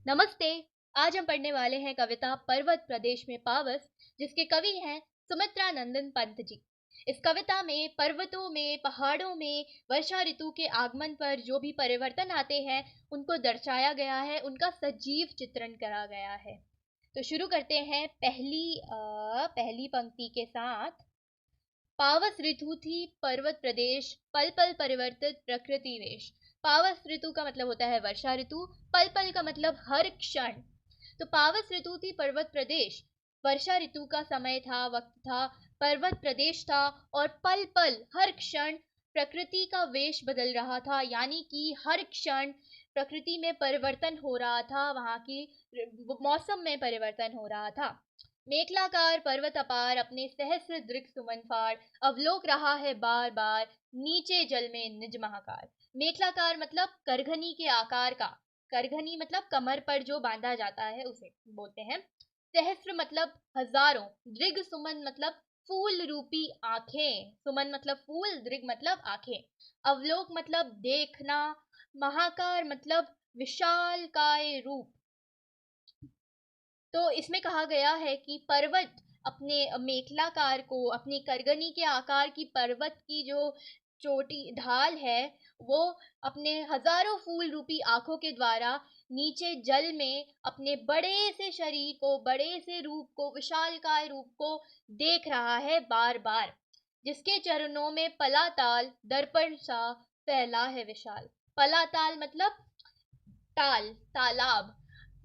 नमस्ते। आज हम पढ़ने वाले हैं कविता पर्वत प्रदेश में पावस, जिसके कवि हैं सुमित्रा नंदन पंत जी। इस कविता में पर्वतों में, पहाड़ों में वर्षा ऋतु के आगमन पर जो भी परिवर्तन आते हैं उनको दर्शाया गया है, उनका सजीव चित्रण करा गया है। तो शुरू करते हैं पहली पंक्ति के साथ। पावस ऋतु थी पर्वत प्रदेश, पल पल परिवर्तित प्रकृति वेश। पावस ऋतु का मतलब होता है वर्षा ऋतु, पल पल का मतलब हर क्षण। तो पावस ऋतु थी पर्वत प्रदेश, वर्षा ऋतु का समय था, वक्त था, पर्वत प्रदेश था और पल पल हर क्षण प्रकृति का वेश बदल रहा था, यानी कि हर क्षण प्रकृति में परिवर्तन हो रहा था, वहां की मौसम में परिवर्तन हो रहा था। मेखलाकार पर्वत अपार, अपने सहस्र दृक् सुमन फाड़, अवलोक रहा है बार बार, नीचे जल में निज महाकार। मेखलाकार मतलब करघनी के आकार का, करघनी मतलब कमर पर जो बांधा जाता है उसे बोलते हैं। सहस्र मतलब हजारों, दृग सुमन मतलब फूल रूपी आंखें, सुमन मतलब फूल, दृग मतलब आंखें। अवलोक मतलब देखना, महाकार मतलब विशाल काय रूप। तो इसमें कहा गया है कि पर्वत अपने मेखलाकार को, अपनी करगनी के आकार की पर्वत की जो चोटी ढाल है, वो अपने हजारों फूल रूपी आंखों के द्वारा नीचे जल में अपने बड़े से शरीर को, बड़े से रूप को, विशालकाय रूप को देख रहा है बार बार, जिसके चरणों में पलाताल दर्पण सा फैला है विशाल। पलाताल मतलब ताल, तालाब।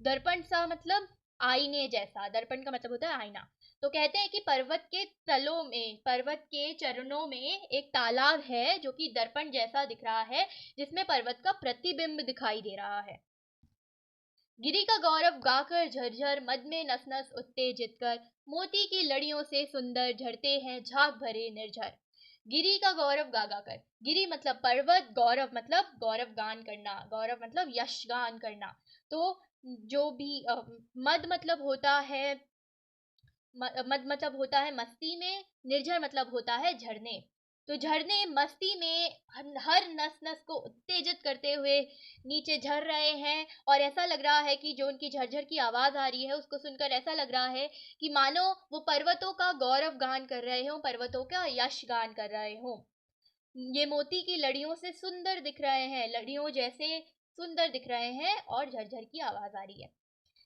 दर्पण सा मतलब आईने जैसा, दर्पण का मतलब होता है आईना। तो कहते हैं कि पर्वत के तलों में, पर्वत के चरणों में एक तालाब है जो कि दर्पण जैसा दिख रहा है, जिसमें पर्वत का प्रतिबिंब दिखाई दे रहा है। गिरी का गौरव गाकर झरझर, मद में नस नस उत्तेजित कर, मोती की लड़ियों से सुंदर झरते हैं झाग भरे निर्झर। गिरी का गौरव गा गा कर, गिरी मतलब पर्वत, गौरव मतलब गौरव गान करना, गौरव मतलब यश गान करना। तो जो भी मद मतलब होता है, मद मतलब होता है मस्ती में, निर्झर मतलब होता है झरने। तो झरने मस्ती में हर नस नस को उत्तेजित करते हुए नीचे झर रहे हैं, और ऐसा लग रहा है कि जो उनकी झरझर की आवाज आ रही है उसको सुनकर ऐसा लग रहा है कि मानो वो पर्वतों का गौरव गान कर रहे हों, पर्वतों का यश गान कर रहे हों। ये मोती की लड़ियों से सुंदर दिख रहे हैं, लड़ियों जैसे सुंदर दिख रहे हैं और झरझर की आवाज आ रही है।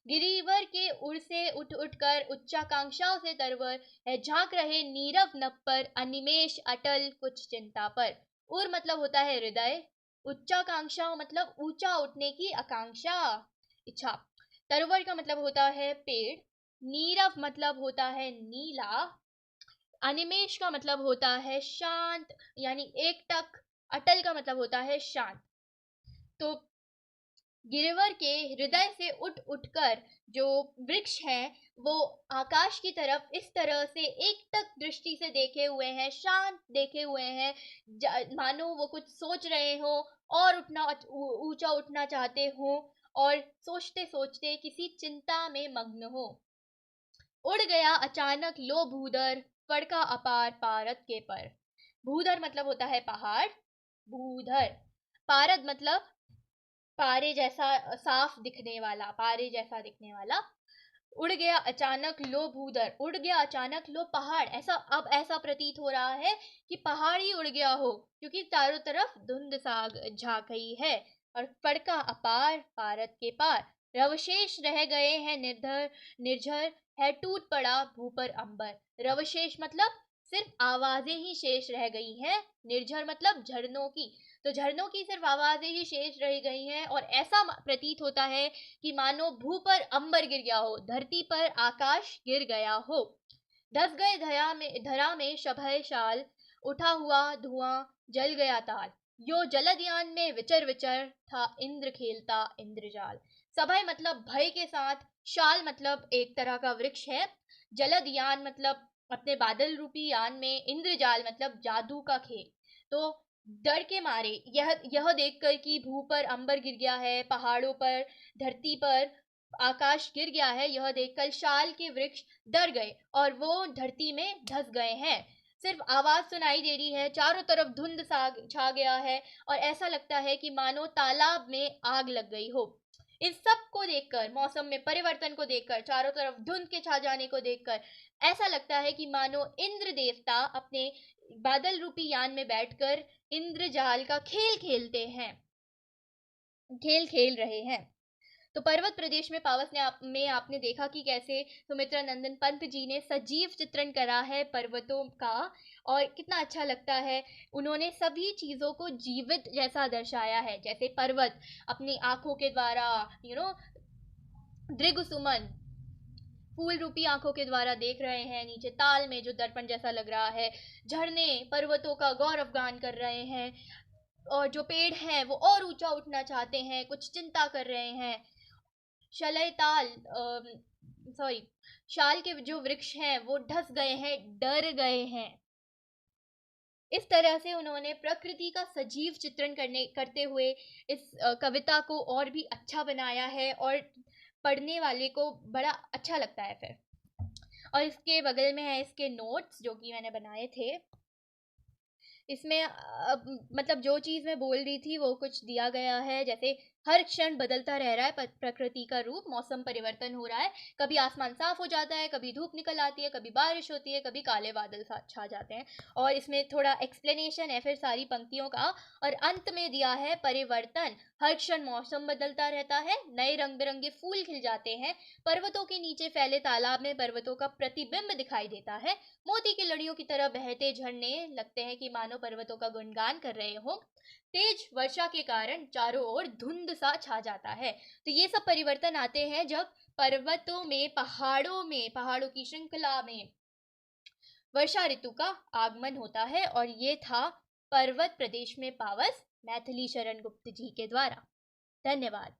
गिरिवर के उड़ से उठ उठ कर उच्चाकांक्षाओं से तरवर है, झांक रहे नीरव नभ पर, अनिमेष अटल कुछ चिंता पर। उर मतलब होता है हृदय, उच्चाकांक्षाओं मतलब ऊंचा उठने की आकांक्षा, इच्छा। तरवर का मतलब होता है पेड़, नीरव मतलब होता है नीला, अनिमेष का मतलब होता है शांत, यानी एकटक। अटल का मतलब होता है शांत। तो गिरिवर के हृदय से उठ उठकर जो वृक्ष हैं वो आकाश की तरफ इस तरह से एकटक दृष्टि से देखे हुए हैं, शांत देखे हुए हैं, मानो वो कुछ सोच रहे हो और उठना, ऊंचा उठना चाहते हो, और सोचते सोचते किसी चिंता में मग्न हो। उड़ गया अचानक लो भूदर, फड़का अपार पारद के पर। भूदर मतलब होता है पहाड़, भूधर। पारद मतलब पारे जैसा साफ दिखने वाला, पारे जैसा दिखने वाला। उड़ गया अचानक लो भूधर, उड़ गया अचानक लो पहाड़। ऐसा अब ऐसा प्रतीत हो रहा है कि पहाड़ ही उड़ गया हो, क्योंकि चारों तरफ धुंध सा छा गई है। और फड़का अपार पारद के पार, रवशेष रह गए हैं निर्धर निर्झर, है टूट पड़ा भू पर अंबर। रवशेष मतलब सिर्फ आवाजें ही शेष रह गई हैं, निर्झर मतलब झरनों की। तो झरनों की सिर्फ आवाजें ही शेष रह गई हैं, और ऐसा प्रतीत होता है कि मानो भू पर अंबर गिर गया हो, धरती पर आकाश गिर गया हो। धस गए धरा में शभय शाल, उठा हुआ धुआं जल गया ताल। यो जलदयान में विचर विचर, था इंद्र खेलता इंद्रजाल। सभय मतलब भय के साथ, शाल मतलब एक तरह का वृक्ष है, जलदयान मतलब अपने बादल रूपी यान में, इंद्रजाल मतलब जादू का खेल। तो डर के मारे यह देखकर कि भू पर अंबर गिर गया है, पहाड़ों पर, धरती पर आकाश गिर गया है, यह देखकर शाल के वृक्ष डर गए और वो धरती में धस गए हैं। सिर्फ आवाज सुनाई दे रही है, चारों तरफ धुंध सा छा गया है, और ऐसा लगता है कि मानो तालाब में आग लग गई हो। इस सब को देखकर, मौसम में परिवर्तन को देखकर, चारों तरफ धुंध के छा जाने को देखकर ऐसा लगता है कि मानो इंद्र देवता अपने बादल रूपी यान में बैठकर इंद्रजाल का खेल खेल रहे हैं। तो पर्वत प्रदेश में पावस में आपने देखा कि कैसे सुमित्रा नंदन पंत जी ने सजीव चित्रण करा है पर्वतों का, और कितना अच्छा लगता है। उन्होंने सभी चीजों को जीवित जैसा दर्शाया है, जैसे पर्वत अपनी आंखों के द्वारा दृगसुमन फूल रूपी आंखों के द्वारा देख रहे हैं, नीचे ताल में जो दर्पण जैसा लग रहा है, झरने पर्वतों का गौरव गान कर रहे हैं, और जो पेड़ हैं वो और ऊंचा उठना चाहते हैं, कुछ चिंता कर रहे हैं। शलय ताल सॉरी शाल के जो वृक्ष हैं वो ढस गए हैं, डर गए हैं। इस तरह से उन्होंने प्रकृति का सजीव चित्रण करते हुए इस कविता को और भी अच्छा बनाया है, और पढ़ने वाले को बड़ा अच्छा लगता है फिर। और इसके बगल में है इसके नोट्स जो कि मैंने बनाए थे। इसमें मतलब जो चीज़ मैं बोल रही थी वो कुछ दिया गया है, जैसे हर क्षण बदलता रह रहा है प्रकृति का रूप, मौसम परिवर्तन हो रहा है, कभी आसमान साफ हो जाता है, कभी धूप निकल आती है, कभी बारिश होती है, कभी काले बादल छा जाते हैं। और इसमें थोड़ा एक्सप्लेनेशन है फिर सारी पंक्तियों का, और अंत में दिया है परिवर्तन, हर क्षण मौसम बदलता रहता है, नए रंग बिरंगे फूल खिल जाते हैं, पर्वतों के नीचे फैले तालाब में पर्वतों का प्रतिबिंब दिखाई देता है, मोती की लड़ियों की तरह बहते झरने लगते हैं कि मानो पर्वतों का गुणगान कर रहे हो, तेज वर्षा के कारण चारों ओर धुंध सा छा जाता है। तो ये सब परिवर्तन आते हैं जब पर्वतों में, पहाड़ों की श्रृंखला में वर्षा ऋतु का आगमन होता है। और ये था पर्वत प्रदेश में पावस मैथिली शरण गुप्त जी के द्वारा। धन्यवाद।